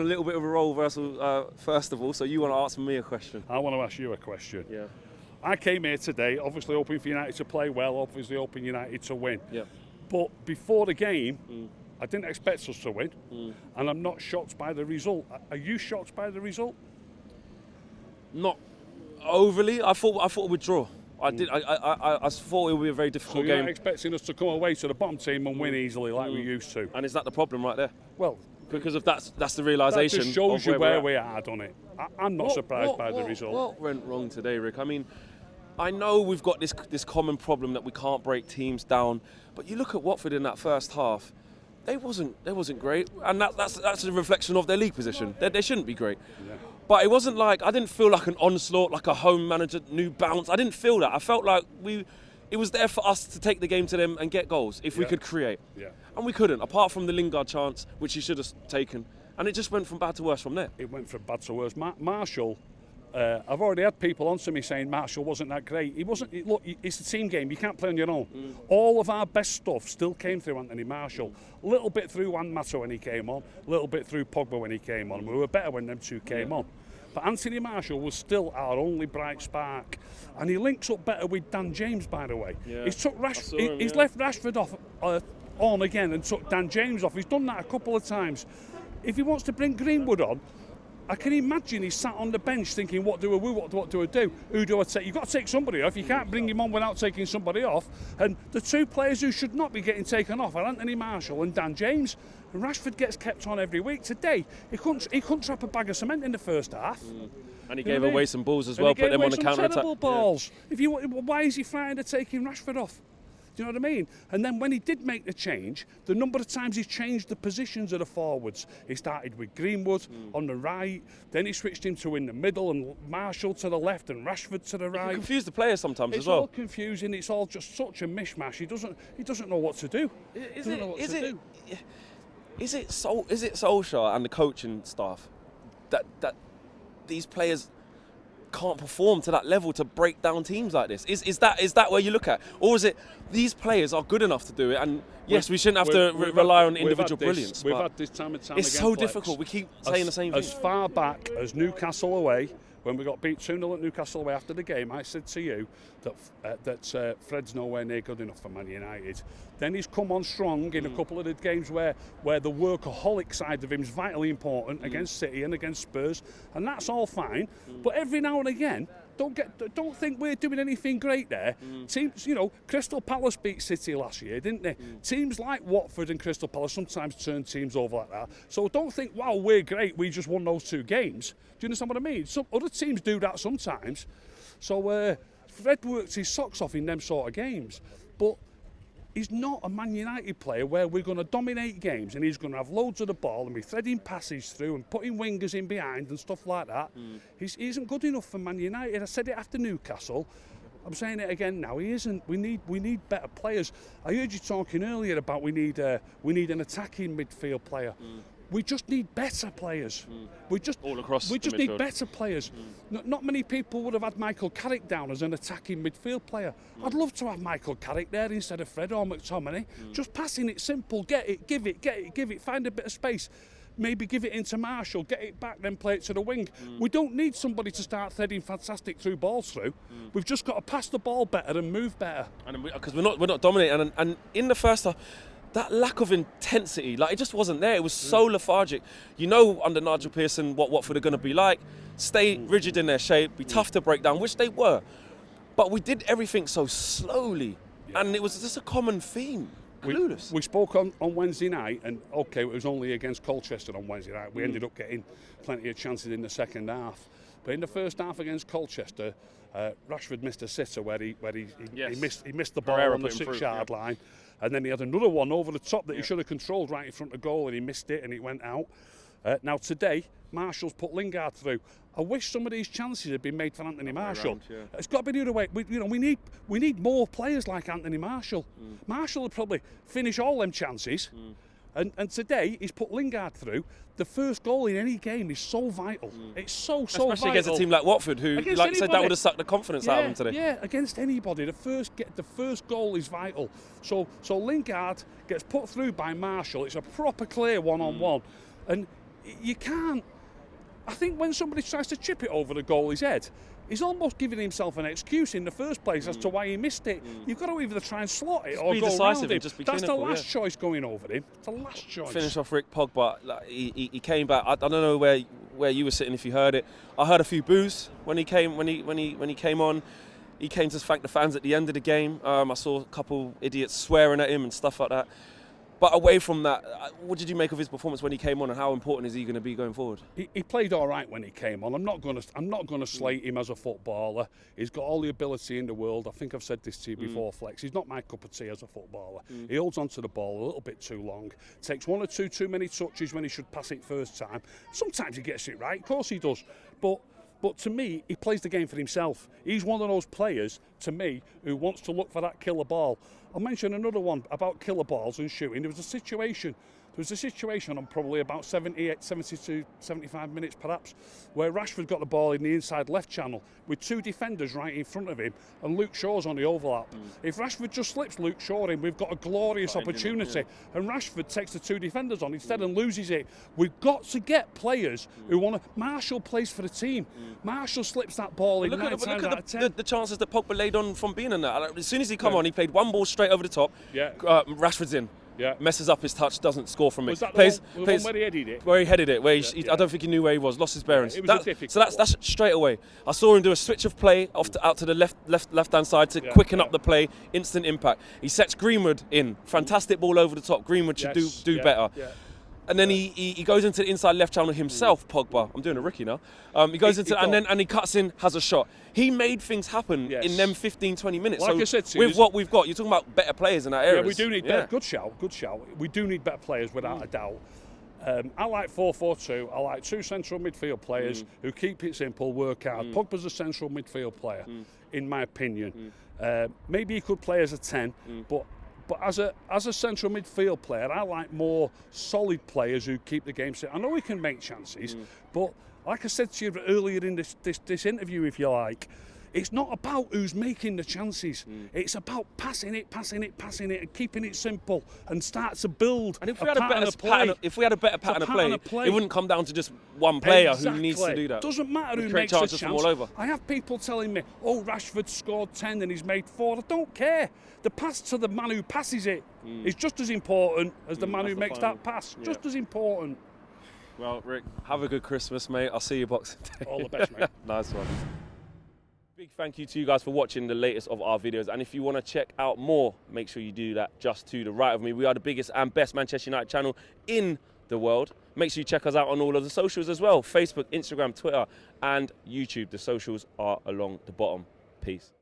a little bit of a role reversal first of all, so you want to ask me a question? I want to ask you a question. Yeah. I came here today, obviously hoping for United to play well, obviously hoping United to win. Yeah. But before the game, I didn't expect us to win, and I'm not shocked by the result. Are you shocked by the result? Not overly. I thought we'd draw. I thought it would be a very difficult So you're game. not expecting us to come away to the bottom team and win easily like we used to? And is that the problem right there? Well, Because of that's the realisation. that just shows you where we're we are, doesn't it? I'm not surprised by the result. What went wrong today, Rick? I mean, I know we've got this common problem that we can't break teams down, but you look at Watford in that first half. They wasn't great, and that's a reflection of their league position. They shouldn't be great. Yeah. But it wasn't like, I didn't feel like an onslaught, like a home manager, new bounce. I didn't feel that. I felt like it was there for us to take the game to them and get goals if we could create. Yeah. And we couldn't, apart from the Lingard chance, which he should have taken. And it just went from bad to worse from there. It went from bad to worse. Marshall, I've already had people on to me saying Marshall wasn't that great. He wasn't. Look, it's a team game. You can't play on your own. All of our best stuff still came through Anthony Marshall. A little bit through Juan Mata when he came on. A little bit through Pogba when he came on. We were better when them two came on. But Anthony Marshall was still our only bright spark. And he links up better with Dan James, by the way. Yeah. He's left Rashford off on again and took Dan James off. He's done that a couple of times. If he wants to bring Greenwood on, I can imagine he's sat on the bench thinking, what do I do? Who do I take? You've got to take somebody off. You can't bring him on without taking somebody off. And the two players who should not be getting taken off are Anthony Marshall and Dan James. And Rashford gets kept on every week. Today, he couldn't trap a bag of cement in the first half. And he gave away some balls as well, put them on the counter-attack. Terrible balls. Yeah. Why is he frightened of taking Rashford off? Do you know what I mean? And then when he did make the change, the number of times he changed the positions of the forwards. He started with Greenwood on the right, then he switched him to in the middle and Marshall to the left and Rashford to the right. He confused the players sometimes as well. It's all confusing. It's all just such a mishmash. He doesn't know what to do. Is it Solskjaer and the coaching staff that these players can't perform to that level to break down teams like this? Is that where you look at? Or is it these players are good enough to do it? And yes, we shouldn't have to rely on individual brilliance. We've had this time and time it's again. So difficult. We keep saying the same thing. As far back as Newcastle away, when we got beat 2-0 at Newcastle away after the game, I said to you that Fred's nowhere near good enough for Man United. Then he's come on strong in a couple of the games where the workaholic side of him is vitally important against City and against Spurs, and that's all fine. But every now and again, don't think we're doing anything great there. Teams, Crystal Palace beat City last year, didn't they? Teams like Watford and Crystal Palace sometimes turn teams over like that. So don't think, wow, we're great, we just won those two games. Do you understand what I mean? Some other teams do that sometimes. So Fred works his socks off in them sort of games. But he's not a Man United player where we're going to dominate games and he's going to have loads of the ball and be threading passes through and putting wingers in behind and stuff like that. He isn't good enough for Man United. I said it after Newcastle. I'm saying it again now. He isn't. We need better players. I heard you talking earlier about we need an attacking midfield player. We just need better players. We just need better players. Not many people would have had Michael Carrick down as an attacking midfield player. I'd love to have Michael Carrick there instead of Fred or McTominay. Just passing it simple, get it, give it, find a bit of space. Maybe give it into Marshall, get it back, then play it to the wing. We don't need somebody to start threading fantastic through balls through. We've just got to pass the ball better and move better. Because we're not dominating. And in the first half, that lack of intensity, it just wasn't there. It was so lethargic. Under Nigel Pearson, what Watford are going to be like. Stay rigid in their shape, be tough to break down, which they were. But we did everything so slowly. And it was just a common theme. Clueless. We spoke on Wednesday night, and okay, it was only against Colchester on Wednesday night. We ended up getting plenty of chances in the second half. But in the first half against Colchester, Rashford missed a sitter where he missed the ball on the 6-yard line. And then he had another one over the top that he should have controlled right in front of goal, and he missed it and it went out. Now today, Marshall's put Lingard through. I wish some of these chances had been made for Anthony Marshall. It's got to be the other way. We need more players like Anthony Marshall. Marshall would probably finish all them chances. And today, he's put Lingard through. The first goal in any game is so vital. It's so vital. Especially against a team like Watford, who, like I said, that would have sucked the confidence out of them today. Yeah, against anybody. The first goal is vital. So Lingard gets put through by Marshall. It's a proper clear one-on-one. And you can't. I think when somebody tries to chip it over the goalie's head, he's almost giving himself an excuse in the first place as to why he missed it. You've got to either try and slot it or be go decisive around and him. just be That's clinical, the last choice going over him. It's the last choice. Finish off Rick Pogba. Like, he came back. I don't know where you were sitting if you heard it. I heard a few boos when he came came on. He came to thank the fans at the end of the game. I saw a couple idiots swearing at him and stuff like that. But away from that, what did you make of his performance when he came on, and how important is he going to be going forward? He played all right when he came on. I'm not going to slate him as a footballer. He's got all the ability in the world. I think I've said this to you before, Flex. He's not my cup of tea as a footballer. He holds onto the ball a little bit too long. Takes one or two too many touches when he should pass it first time. Sometimes he gets it right. Of course he does. But to me, he plays the game for himself. He's one of those players, to me, who wants to look for that killer ball. I'll mention another one about killer balls and shooting. There was a situation on probably about 78, 72, 75 minutes perhaps, where Rashford got the ball in the inside left channel with two defenders right in front of him and Luke Shaw's on the overlap. If Rashford just slips Luke Shaw in, we've got a glorious opportunity. And Rashford takes the two defenders on instead and loses it. We've got to get players who want to... Marshall plays for the team. Marshall slips that ball in 9 times out of 10. The chances that Pogba laid on from being in that. As soon as he come on, he played one ball straight over the top. Rashford's in. Messes up his touch, doesn't score from it. Was that the one where he headed it? Where he headed it, where I don't think he knew where he was, lost his bearings. It was difficult. So that's straight away. I saw him do a switch of play out to the left-hand side to quicken up the play, instant impact. He sets Greenwood in, fantastic ball over the top. Greenwood should do better. And then he goes into the inside left channel himself, Pogba. I'm doing a rookie now. He goes and he cuts in, has a shot. He made things happen in them 15, 20 minutes. Like I said to you, with what we've got, you're talking about better players in that area. Yeah, we do need better. Good shout. We do need better players without a doubt. I like 4-4-2. I like two central midfield players who keep it simple, work hard. Pogba's a central midfield player, in my opinion. Maybe he could play as a 10, but as a central midfield player, I like more solid players who keep the game set. I know he can make chances, but like I said to you earlier in this interview, if you like, it's not about who's making the chances. It's about passing it, and keeping it simple and start to build. And if we had a better pattern of play, it wouldn't come down to just one player who needs to do that. Doesn't matter who makes the chance. I have people telling me, "Oh, Rashford scored 10 and he's made 4." I don't care. The pass to the man who passes it is just as important as the man who makes that pass. Just as important. Well, Rick, have a good Christmas, mate. I'll see you Boxing Day. All the best, mate. Nice one. Big thank you to you guys for watching the latest of our videos. And if you want to check out more, make sure you do that just to the right of me. We are the biggest and best Manchester United channel in the world. Make sure you check us out on all of the socials as well. Facebook, Instagram, Twitter, and YouTube. The socials are along the bottom. Peace.